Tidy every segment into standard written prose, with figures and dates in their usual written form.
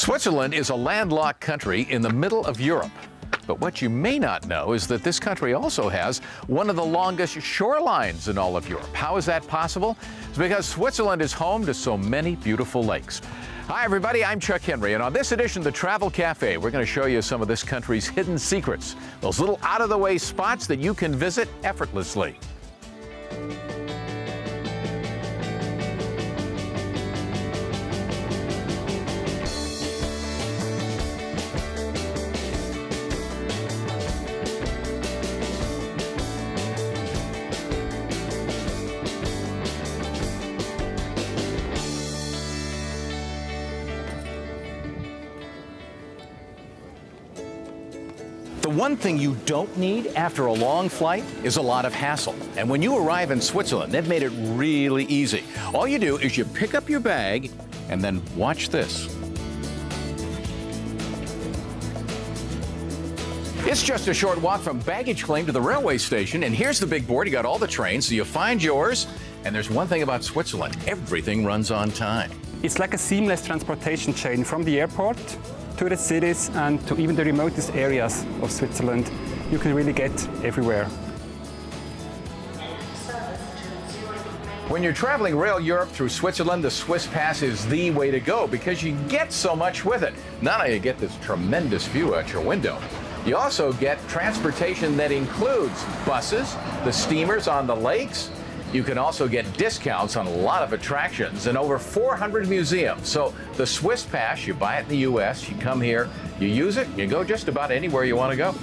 Switzerland is a landlocked country in the middle of Europe. But what you may not know is that this country also has one of the longest shorelines in all of Europe. How is that possible? It's because Switzerland is home to so many beautiful lakes. Hi, everybody. I'm Chuck Henry, and on this edition of the Travel Cafe, we're going to show you some of this country's hidden secrets, those little out-of-the-way spots that you can visit effortlessly. The one thing you don't need after a long flight is a lot of hassle. And when you arrive in Switzerland, they've made it really easy. All you do is you pick up your bag and then watch this. It's just a short walk from baggage claim to the railway station, and here's the big board. You got all the trains, so you find yours. And there's one thing about Switzerland: everything runs on time. It's like a seamless transportation chain from the airport to the cities and to even the remotest areas of Switzerland. You can really get everywhere. When you're traveling Rail Europe through Switzerland, the Swiss Pass is the way to go because you get so much with it. Not only you get this tremendous view out your window, you also get transportation that includes buses, the steamers on the lakes. You can also get discounts on a lot of attractions and over 400 museums. So the Swiss Pass, you buy it in the U.S., you come here, you use it, you go just about anywhere you want to go.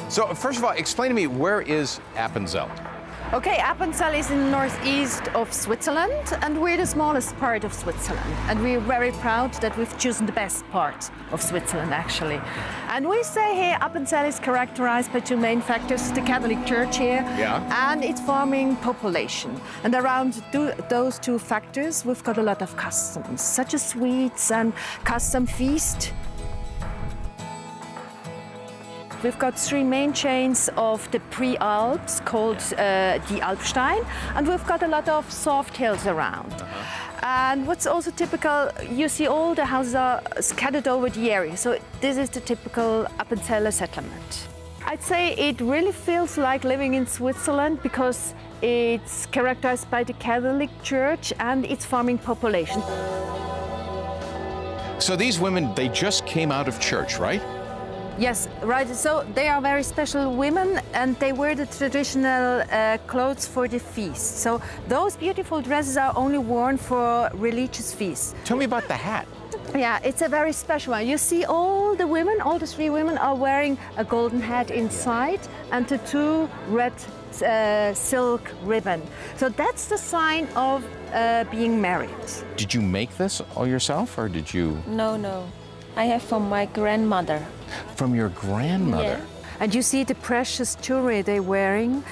So first of all, explain to me, where is Appenzell? Okay, Appenzell is in the northeast of Switzerland, and we're the smallest part of Switzerland. And we're very proud that we've chosen the best part of Switzerland, actually. And we say here, Appenzell is characterized by two main factors: the Catholic Church here, and its farming population. And around those two factors, we've got a lot of customs, such as sweets and custom feast. We've got three main chains of the pre-Alps called the Alpstein, and we've got a lot of soft hills around. And what's also typical, you see all the houses are scattered over the area, so this is the typical Appenzeller settlement. I'd say it really feels like living in Switzerland because it's characterized by the Catholic Church and its farming population. So these women, they just came out of church, right? Yes, right. So they are very special women, and they wear the traditional clothes for the feast. So those beautiful dresses are only worn for religious feasts. Tell me about the hat. Yeah, it's a very special one. You see all the women, all the three women are wearing a golden hat inside and the two red silk ribbon. So that's the sign of being married. Did you make this all yourself, or did you? No. I have from my grandmother. From your grandmother? Yeah. And you see the precious jewelry they're wearing.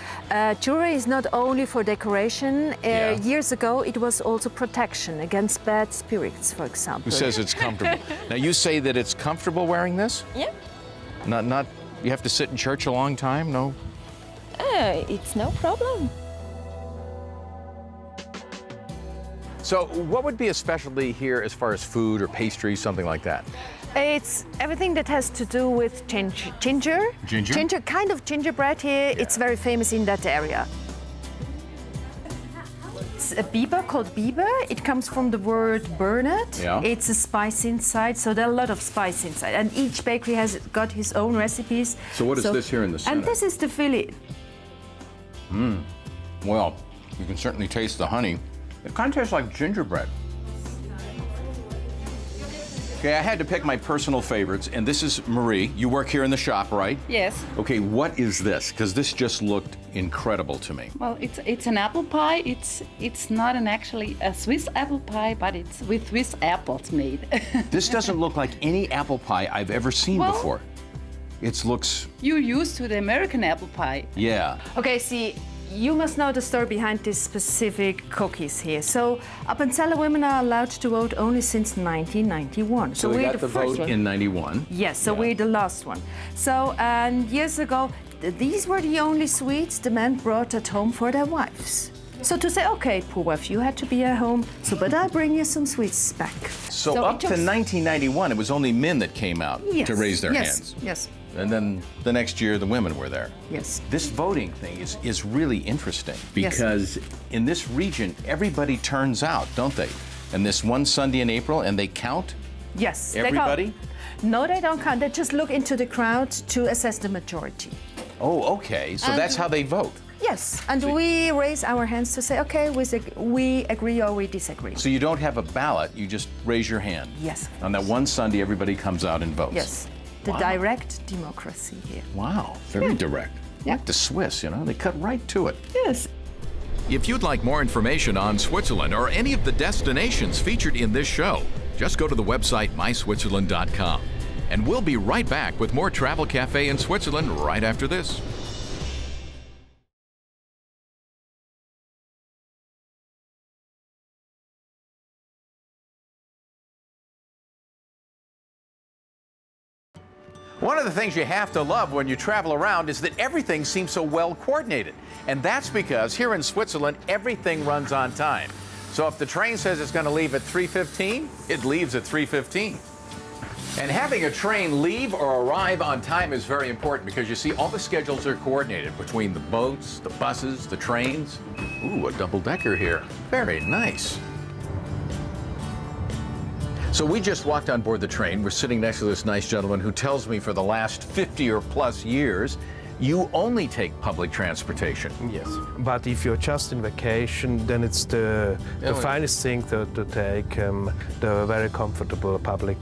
Jewelry is not only for decoration. Years ago, it was also protection against bad spirits, for example. Who says it's comfortable? Now, you say that it's comfortable wearing this? Yeah. Not, you have to sit in church a long time? No? It's no problem. So what would be a specialty here as far as food or pastries, something like that? It's everything that has to do with ginger. Ginger, kind of gingerbread here. Yeah. It's very famous in that area. It's a biber called biber. It comes from the word burnet. Yeah. It's a spice inside, so there are a lot of spice inside. And each bakery has got his own recipes. So what is this here in the center? And this is the fillet. Well, you can certainly taste the honey. It kind of tastes like gingerbread. Okay, I had to pick my personal favorites, and this is Marie. You work here in the shop, right? Yes. Okay, what is this? Because this just looked incredible to me. Well, it's an apple pie. It's not actually a Swiss apple pie, but it's with Swiss apples made. This doesn't look like any apple pie I've ever seen before. It looks... You're used to the American apple pie. Yeah. Okay, see, you must know the story behind these specific cookies here. So Appenzeller women are allowed to vote only since 1991. So we got the vote in 91. Yes, so we're the last one. So, and years ago, these were the only sweets the men brought at home for their wives. So to say, okay, poor wife, you had to be at home, so but I bring you some sweets back. So up to 1991, it was only men that came out to raise their hands. Yes. And then the next year, the women were there. Yes. This voting thing is really interesting because in this region, everybody turns out, don't they? And this one Sunday in April, and they count? Yes. Everybody? No, they don't count. They just look into the crowd to assess the majority. Oh, okay. So that's how they vote. Yes, and we raise our hands to say, okay, we agree or we disagree. So you don't have a ballot, you just raise your hand? Yes. On that one Sunday, everybody comes out and votes? Yes. The direct democracy here. Wow, very direct. Yeah. Like the Swiss, you know, they cut right to it. Yes. If you'd like more information on Switzerland or any of the destinations featured in this show, just go to the website myswitzerland.com. And we'll be right back with more Travel Cafe in Switzerland right after this. One of the things you have to love when you travel around is that everything seems so well coordinated. And that's because here in Switzerland, everything runs on time. So if the train says it's going to leave at 3:15, it leaves at 3:15. And having a train leave or arrive on time is very important because you see all the schedules are coordinated between the boats, the buses, the trains. Ooh, a double-decker here. Very nice. So we just walked on board the train. We're sitting next to this nice gentleman who tells me for the last 50 or plus years, you only take public transportation. Yes, but if you're just in vacation, then it's the finest thing to take the very comfortable public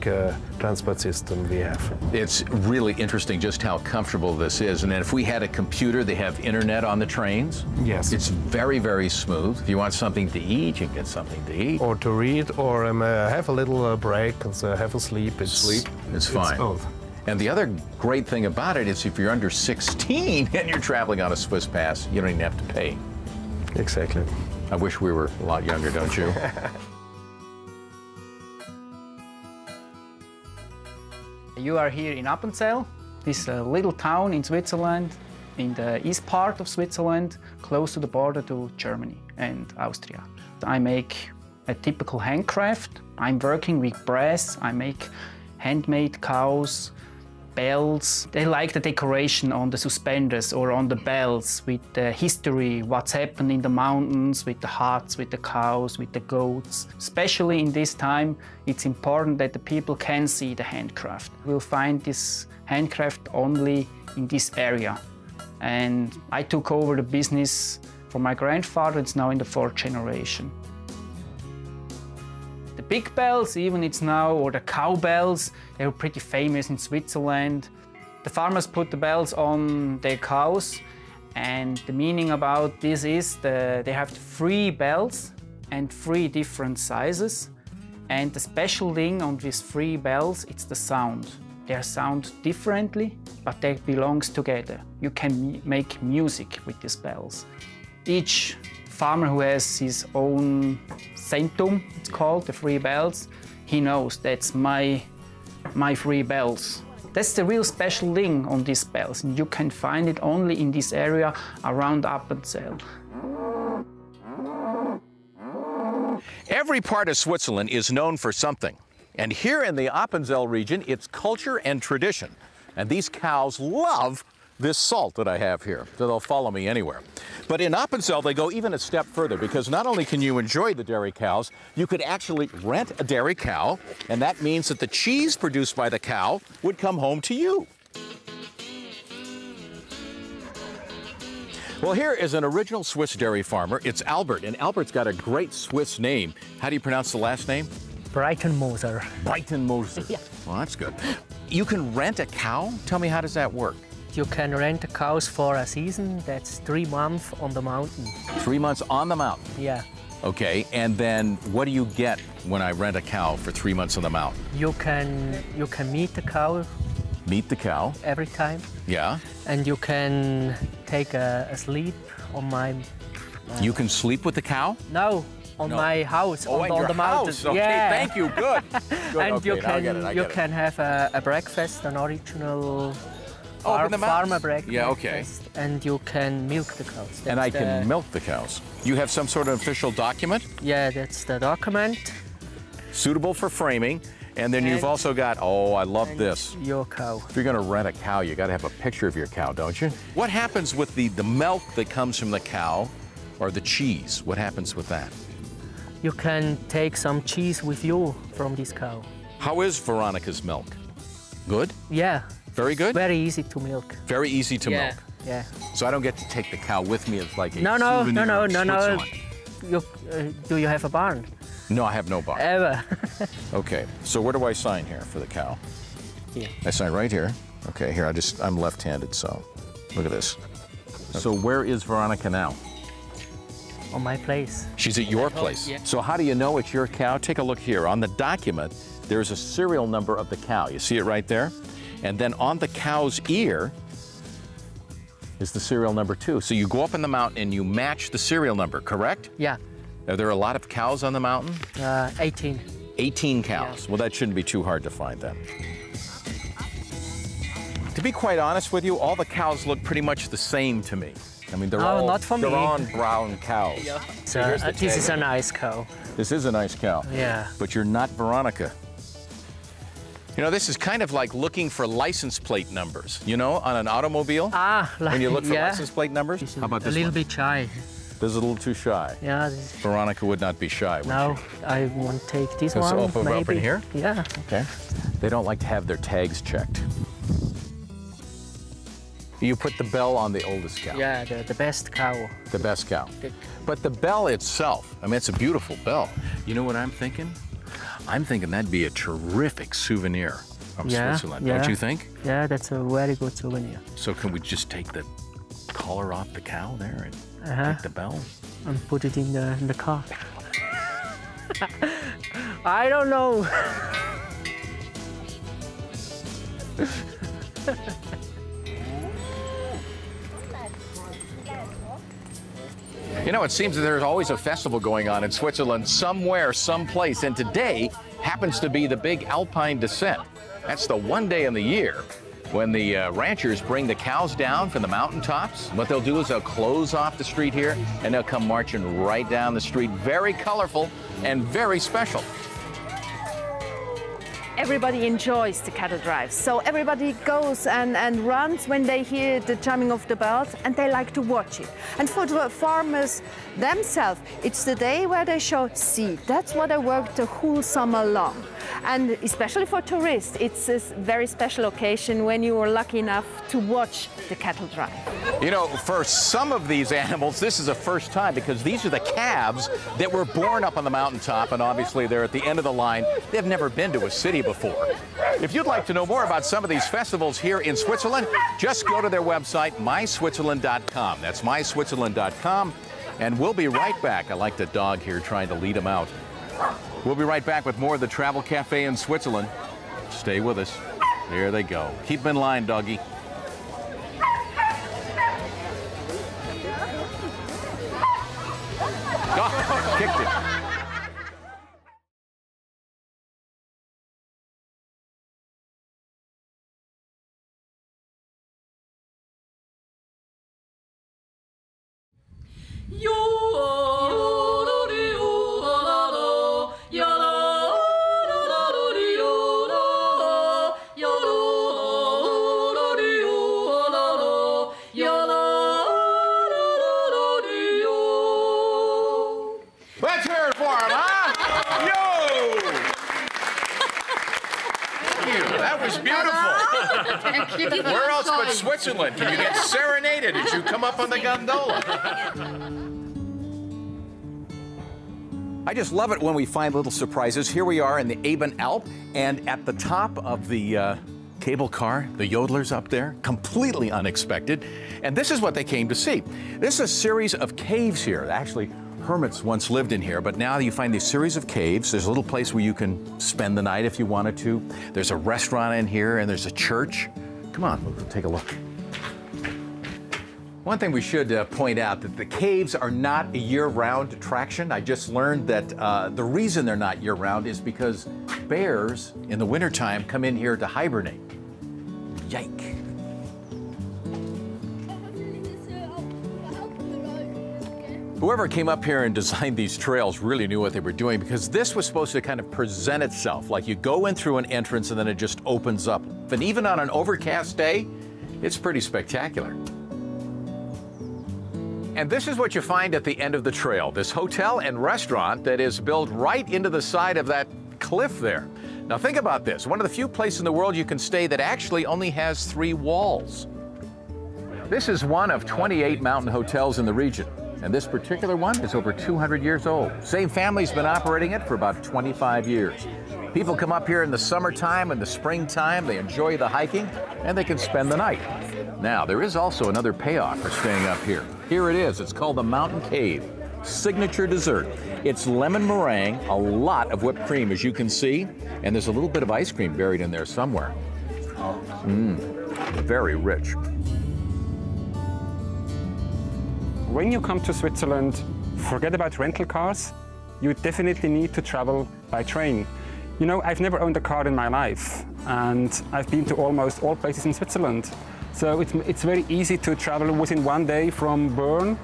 transport system we have. It's really interesting just how comfortable this is. And then if we had a computer, they have internet on the trains. Yes. It's very, very smooth. If you want something to eat, you can get something to eat. Or to read, or have a little break and have a sleep. It's fine. Both. And the other great thing about it is if you're under 16 and you're traveling on a Swiss pass, you don't even have to pay. Exactly. I wish we were a lot younger, don't you? You are here in Appenzell, this little town in Switzerland, in the east part of Switzerland, close to the border to Germany and Austria. I make a typical handcraft. I'm working with brass. I make handmade cows, bells. They like the decoration on the suspenders or on the bells with the history, what's happened in the mountains, with the huts, with the cows, with the goats. Especially in this time, it's important that the people can see the handcraft. We'll find this handcraft only in this area. And I took over the business from my grandfather. It's now in the 4th generation. The big bells, even it's now, or the cowbells, they were pretty famous in Switzerland. The farmers put the bells on their cows, and the meaning about this is they have 3 bells and 3 different sizes. And the special thing on these 3 bells, it's the sound. They sound differently, but they belong together. You can make music with these bells. Each farmer who has his own centum, it's called, the 3 bells, he knows that's my 3 bells. That's the real special thing on these bells, and you can find it only in this area around Appenzell. Every part of Switzerland is known for something. And here in the Appenzell region, it's culture and tradition. And these cows love this salt that I have here, so they'll follow me anywhere. But in Appenzell, they go even a step further because not only can you enjoy the dairy cows, you could actually rent a dairy cow, and that means that the cheese produced by the cow would come home to you. Well, here is an original Swiss dairy farmer. It's Albert, and Albert's got a great Swiss name. How do you pronounce the last name? Breitenmoser. Breitenmoser. Yeah. Well, that's good. You can rent a cow? Tell me, how does that work? You can rent the cows for a season. That's 3 months on the mountain. 3 months on the mountain? Yeah. Okay, and then what do you get when I rent a cow for 3 months on the mountain? You can meet the cow. Meet the cow? Every time. Yeah. And you can take a sleep on my... You can sleep with the cow? No. On my house, on the mountain. House. Okay, yeah. Thank you. Good. Good. And okay, you can have a breakfast, an original Open them out. Farmer breakfast. Yeah, okay. And you can milk the cows. And I can milk the cows. You have some sort of official document? Yeah, that's the document. Suitable for framing. And then you've also got, oh, I love this. Your cow. If you're going to rent a cow, you got to have a picture of your cow, don't you? What happens with the milk that comes from the cow or the cheese? What happens with that? You can take some cheese with you from this cow. How is Veronica's milk? Good? Yeah. Very good? Very easy to milk. Very easy to milk. Yeah. So I don't get to take the cow with me as like a No. souvenir of Switzerland. Do you have a barn? No, I have no barn. Ever. Okay, so where do I sign here for the cow? Here. I sign right here. Okay, here, I'm left-handed, so look at this. So where is Veronica now? On my place. She's at your place. Yeah. So how do you know it's your cow? Take a look here. On the document, there's a serial number of the cow. You see it right there? And then on the cow's ear is the serial number too. So you go up in the mountain and you match the serial number, correct? Yeah. Are there a lot of cows on the mountain? 18. 18 cows. Well, that shouldn't be too hard to find then. To be quite honest with you, all the cows look pretty much the same to me. I mean, they're all brown cows. Yeah. So, this is a nice cow. This is a nice cow. Yeah. But you're not Veronica. You know, this is kind of like looking for license plate numbers, you know, on an automobile. Like, when you look for license plate numbers. How about this one? A little one? bit shy. This is a little too shy. Yeah. Veronica would not be shy, would No, she? I won't take this Just one. open maybe. up in here? Yeah. Okay. They don't like to have their tags checked. You put the bell on the oldest cow. Yeah, the best cow. The best cow. But the bell itself, I mean, it's a beautiful bell. You know what I'm thinking? I'm thinking that'd be a terrific souvenir of Switzerland, don't you think? Yeah, that's a very good souvenir. So can we just take the collar off the cow there and take the bell? And put it in the car. I don't know. You know, it seems that there's always a festival going on in Switzerland somewhere, someplace, and today happens to be the big Alpine descent. That's the one day in the year when the ranchers bring the cows down from the mountaintops. What they'll do is they'll close off the street here and they'll come marching right down the street. Very colorful and very special. Everybody enjoys the cattle drives. So everybody goes and runs when they hear the chiming of the bells, and they like to watch it. And for the farmers themselves, it's the day where they show, see, that's what I worked the whole summer long. And especially for tourists, it's a very special occasion when you are lucky enough to watch the cattle drive. You know, for some of these animals, this is a first time because these are the calves that were born up on the mountaintop, and obviously they're at the end of the line. They've never been to a city before. If you'd like to know more about some of these festivals here in Switzerland, just go to their website, myswitzerland.com. That's myswitzerland.com, and we'll be right back. I like the dog here trying to lead him out. We'll be right back with more of the Travel Cafe in Switzerland. Stay with us. There they go. Keep in line, doggy. Oh, kicked it. Let's hear it for him, huh? Yo! Thank you. That was beautiful. Where else but Switzerland can you get serenaded as you come up on the gondola? I just love it when we find little surprises. Here we are in the Eben Alp, and at the top of the cable car, the yodelers up there, completely unexpected. And this is what they came to see. This is a series of caves here. Actually, hermits once lived in here, but now you find these series of caves. There's a little place where you can spend the night if you wanted to. There's a restaurant in here, and there's a church. Come on, we'll take a look. One thing we should point out that the caves are not a year-round attraction. I just learned that the reason they're not year-round is because bears in the wintertime come in here to hibernate. Yike. Whoever came up here and designed these trails really knew what they were doing, because this was supposed to kind of present itself like you go in through an entrance and then it just opens up. And even on an overcast day, it's pretty spectacular. And this is what you find at the end of the trail, this hotel and restaurant that is built right into the side of that cliff there. Now think about this, one of the few places in the world you can stay that actually only has 3 walls. This is one of 28 mountain hotels in the region, and this particular one is over 200 years old. Same family's been operating it for about 25 years. People come up here in the summertime and the springtime, they enjoy the hiking, and they can spend the night. Now, there is also another payoff for staying up here. Here it is, it's called the Mountain Cave. Signature dessert. It's lemon meringue, a lot of whipped cream, as you can see, and there's a little bit of ice cream buried in there somewhere. Very rich. When you come to Switzerland, forget about rental cars. You definitely need to travel by train. You know, I've never owned a car in my life, and I've been to almost all places in Switzerland. So it's very easy to travel within 1 day from Bern,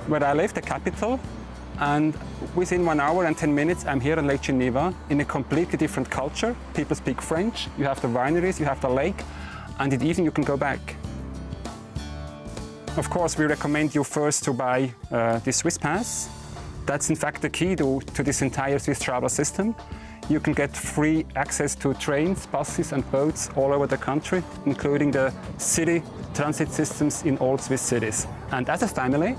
where I live, the capital, and within 1 hour and 10 minutes, I'm here in Lake Geneva in a completely different culture. People speak French, you have the wineries, you have the lake, and in the evening you can go back. Of course, we recommend you first to buy this Swiss pass. That's in fact the key to this entire Swiss travel system. You can get free access to trains, buses and boats all over the country, including the city transit systems in all Swiss cities. And as a family,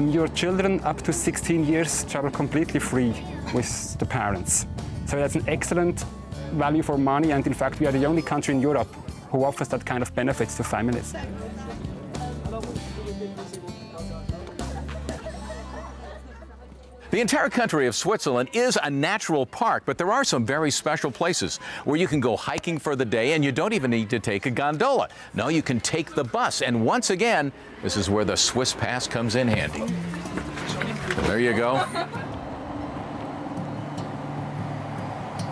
your children up to 16 years travel completely free with the parents. So that's an excellent value for money, and in fact we are the only country in Europe who offers that kind of benefits to families. The entire country of Switzerland is a natural park, but there are some very special places where you can go hiking for the day and you don't even need to take a gondola. No, you can take the bus, and once again, this is where the Swiss pass comes in handy. There you go.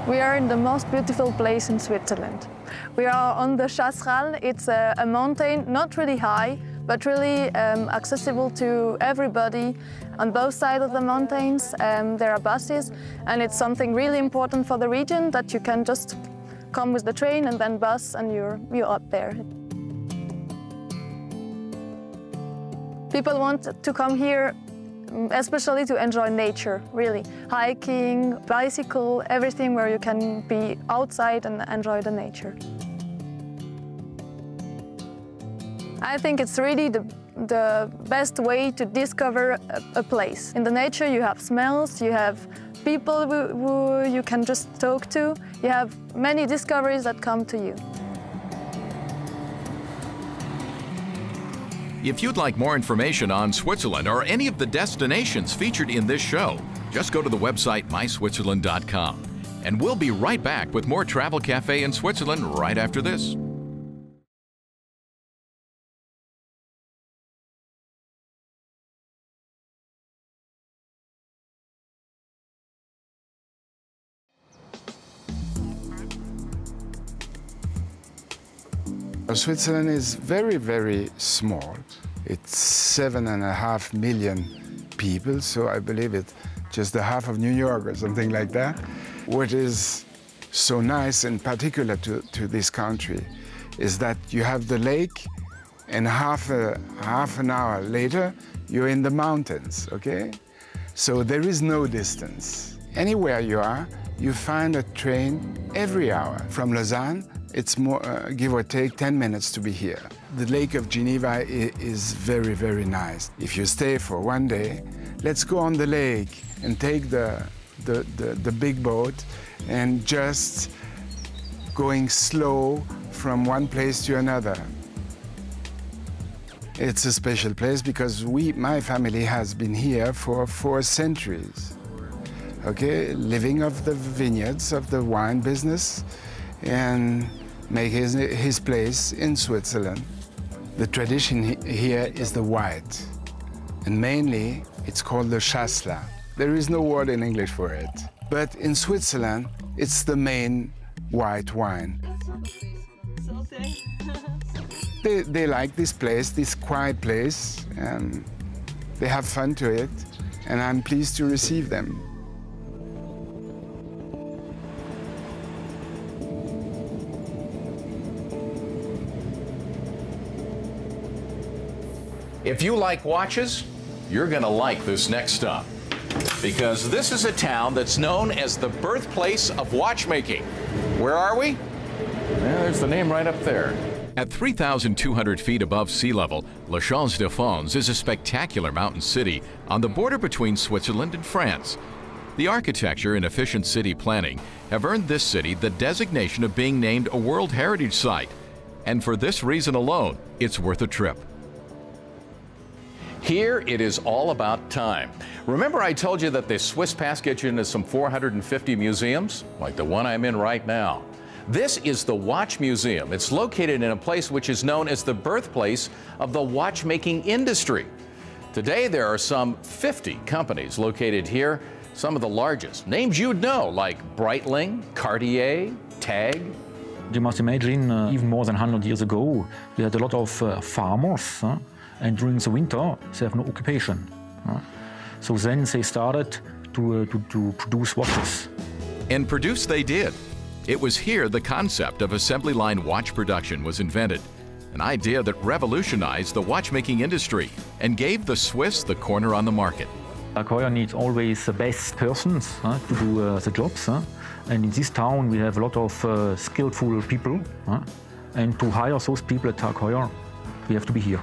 We are in the most beautiful place in Switzerland. We are on the Chasseral. It's a mountain, not really high, but really accessible to everybody. On both sides of the mountains there are buses, and it's something really important for the region that you can just come with the train and then bus and you're up there. People want to come here especially to enjoy nature, really. Hiking, bicycle, everything where you can be outside and enjoy the nature. I think it's really the best way to discover a place. In the nature you have smells, you have people who you can just talk to, you have many discoveries that come to you. If you'd like more information on Switzerland or any of the destinations featured in this show, just go to the website myswitzerland.com. And we'll be right back with more Travel Cafe in Switzerland right after this. Switzerland is very, very small. It's 7.5 million people, so I believe it's just the half of New York or something like that. What is so nice, in particular to this country, is that you have the lake, and half an hour later, you're in the mountains, okay? So there is no distance. Anywhere you are, you find a train every hour. From Lausanne, it's more, give or take, 10 minutes to be here. The Lake of Geneva is very, very nice. If you stay for 1 day, let's go on the lake and take the big boat and just going slow from one place to another. It's a special place because my family has been here for 4 centuries. Okay, living off the vineyards of the wine business and make his place in Switzerland. The tradition here is the white, and mainly it's called the Chasselas. There is no word in English for it, but in Switzerland it's the main white wine. They like this place, this quiet place, and they have fun to it. and I'm pleased to receive them. If you like watches, you're going to like this next stop, because this is a town that's known as the birthplace of watchmaking. Where are we? Well, there's the name right up there. At 3,200 feet above sea level, La Chance-de-Fonds is a spectacular mountain city on the border between Switzerland and France. The architecture and efficient city planning have earned this city the designation of being named a World Heritage Site. And for this reason alone, it's worth a trip. Here, it is all about time. Remember I told you that the Swiss Pass gets you into some 450 museums, like the one I'm in right now. This is the Watch Museum. It's located in a place which is known as the birthplace of the watchmaking industry. Today, there are some 50 companies located here, some of the largest. Names you'd know, like Breitling, Cartier, Tag. You must imagine, even more than 100 years ago, we had a lot of farmers. And during the winter, they have no occupation. So then they started to produce watches. And produce they did. It was here the concept of assembly line watch production was invented, an idea that revolutionized the watchmaking industry and gave the Swiss the corner on the market. Tag Heuer needs always the best persons to do the jobs. And in this town, we have a lot of skillful people. And to hire those people at Tag Heuer, we have to be here.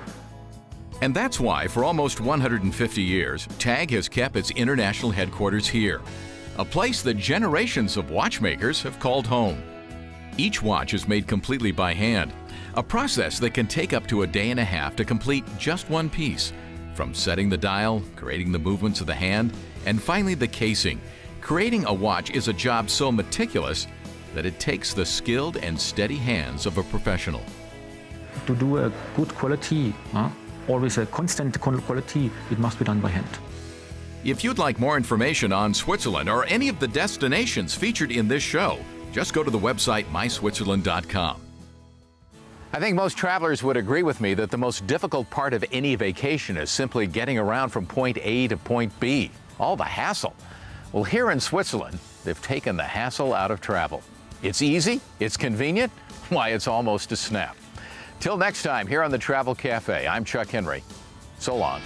And that's why, for almost 150 years, TAG has kept its international headquarters here, a place that generations of watchmakers have called home. Each watch is made completely by hand, a process that can take up to a day and a half to complete just one piece, from setting the dial, creating the movements of the hand, and finally the casing. Creating a watch is a job so meticulous that it takes the skilled and steady hands of a professional. To do a good quality, always a constant quality, it must be done by hand. If you'd like more information on Switzerland or any of the destinations featured in this show, just go to the website myswitzerland.com. I think most travelers would agree with me that the most difficult part of any vacation is simply getting around from point A to point B, all the hassle. Well, here in Switzerland, they've taken the hassle out of travel. It's easy, it's convenient, why, it's almost a snap. Till next time, here on the Travel Cafe, I'm Chuck Henry. So long.